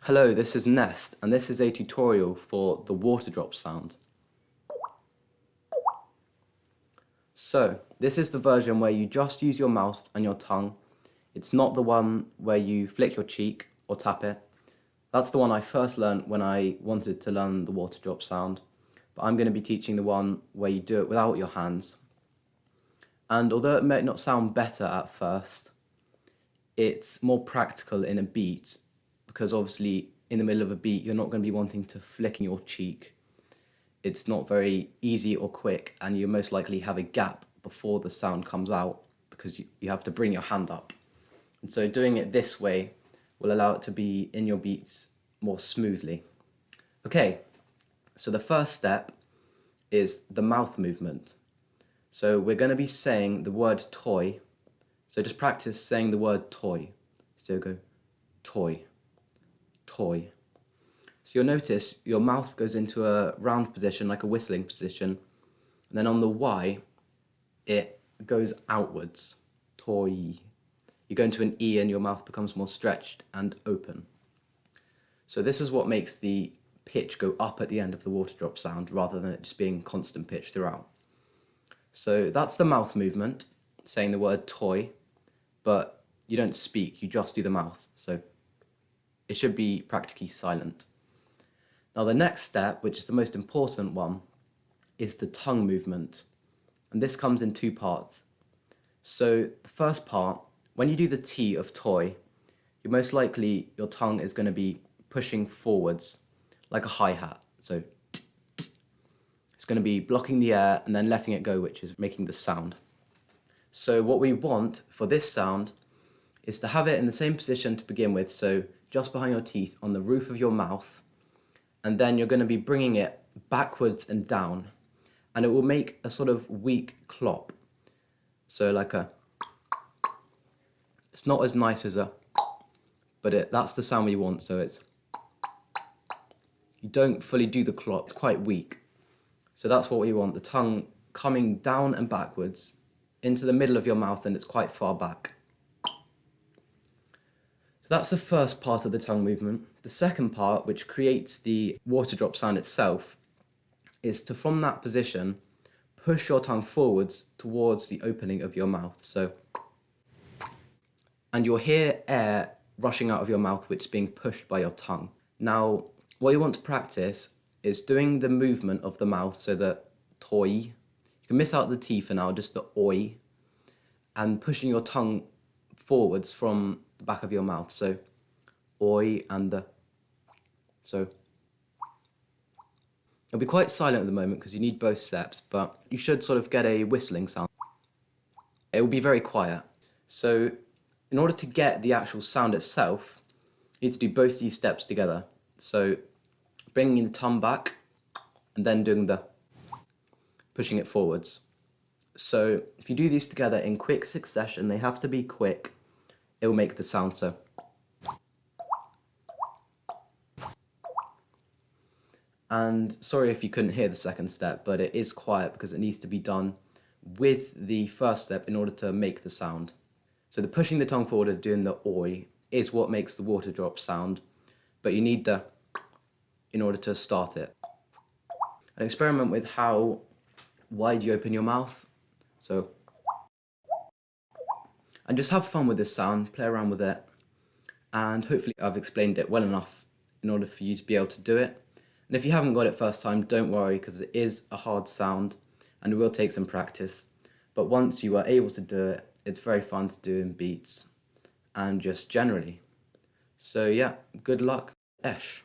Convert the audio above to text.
Hello, this is Nest, and this is a tutorial for the water drop sound. So, this is the version where you just use your mouth and your tongue. It's not the one where you flick your cheek or tap it. That's the one I first learned when I wanted to learn the water drop sound. But I'm going to be teaching the one where you do it without your hands. And although it might not sound better at first, it's more practical in a beat, because obviously in the middle of a beat you're not going to be wanting to flick in your cheek. It's not very easy or quick, and you most likely have a gap before the sound comes out because you have to bring your hand up. And so doing it this way will allow it to be in your beats more smoothly. Okay, so the first step is the mouth movement. So we're going to be saying the word toy. So just practice saying the word toy. So go toy, toy. So you'll notice your mouth goes into a round position, like a whistling position, and then on the Y, it goes outwards, toy. You go into an E and your mouth becomes more stretched and open. So this is what makes the pitch go up at the end of the water drop sound, rather than it just being constant pitch throughout. So that's the mouth movement, saying the word toy, but you don't speak, you just do the mouth. So it should be practically silent. Now the next step, which is the most important one, is the tongue movement. And this comes in two parts. So the first part, when you do the T of toy, most likely your tongue is going to be pushing forwards like a hi-hat. So it's going to be blocking the air and then letting it go, which is making the sound. So what we want for this sound is to have it in the same position to begin with, so just behind your teeth on the roof of your mouth, and then you're going to be bringing it backwards and down, and it will make a sort of weak clop. So like it's not as nice as but that's the sound we want. So you don't fully do the clop, it's quite weak. So that's what we want, the tongue coming down and backwards into the middle of your mouth, and it's quite far back. So that's the first part of the tongue movement. The second part, which creates the water drop sound itself, is to, from that position, push your tongue forwards towards the opening of your mouth. So, and you'll hear air rushing out of your mouth, which is being pushed by your tongue. Now, what you want to practice is doing the movement of the mouth, so that toy, you can miss out the T for now, just the oi, and pushing your tongue forwards from the back of your mouth. So oi and so it'll be quite silent at the moment because you need both steps, but you should sort of get a whistling sound. It will be very quiet. So in order to get the actual sound itself, you need to do both these steps together. So bringing the tongue back and then doing the pushing it forwards. So if you do these together in quick succession, they have to be quick, it will make the sound so. And sorry if you couldn't hear the second step, but it is quiet because it needs to be done with the first step in order to make the sound. So the pushing the tongue forward and doing the oi is what makes the water drop sound, but you need the in order to start it. And experiment with how wide you open your mouth. So, and just have fun with this sound, play around with it, and hopefully I've explained it well enough in order for you to be able to do it. And if you haven't got it first time, don't worry, because it is a hard sound and it will take some practice. But once you are able to do it, it's very fun to do in beats and just generally. So yeah, good luck, Esh.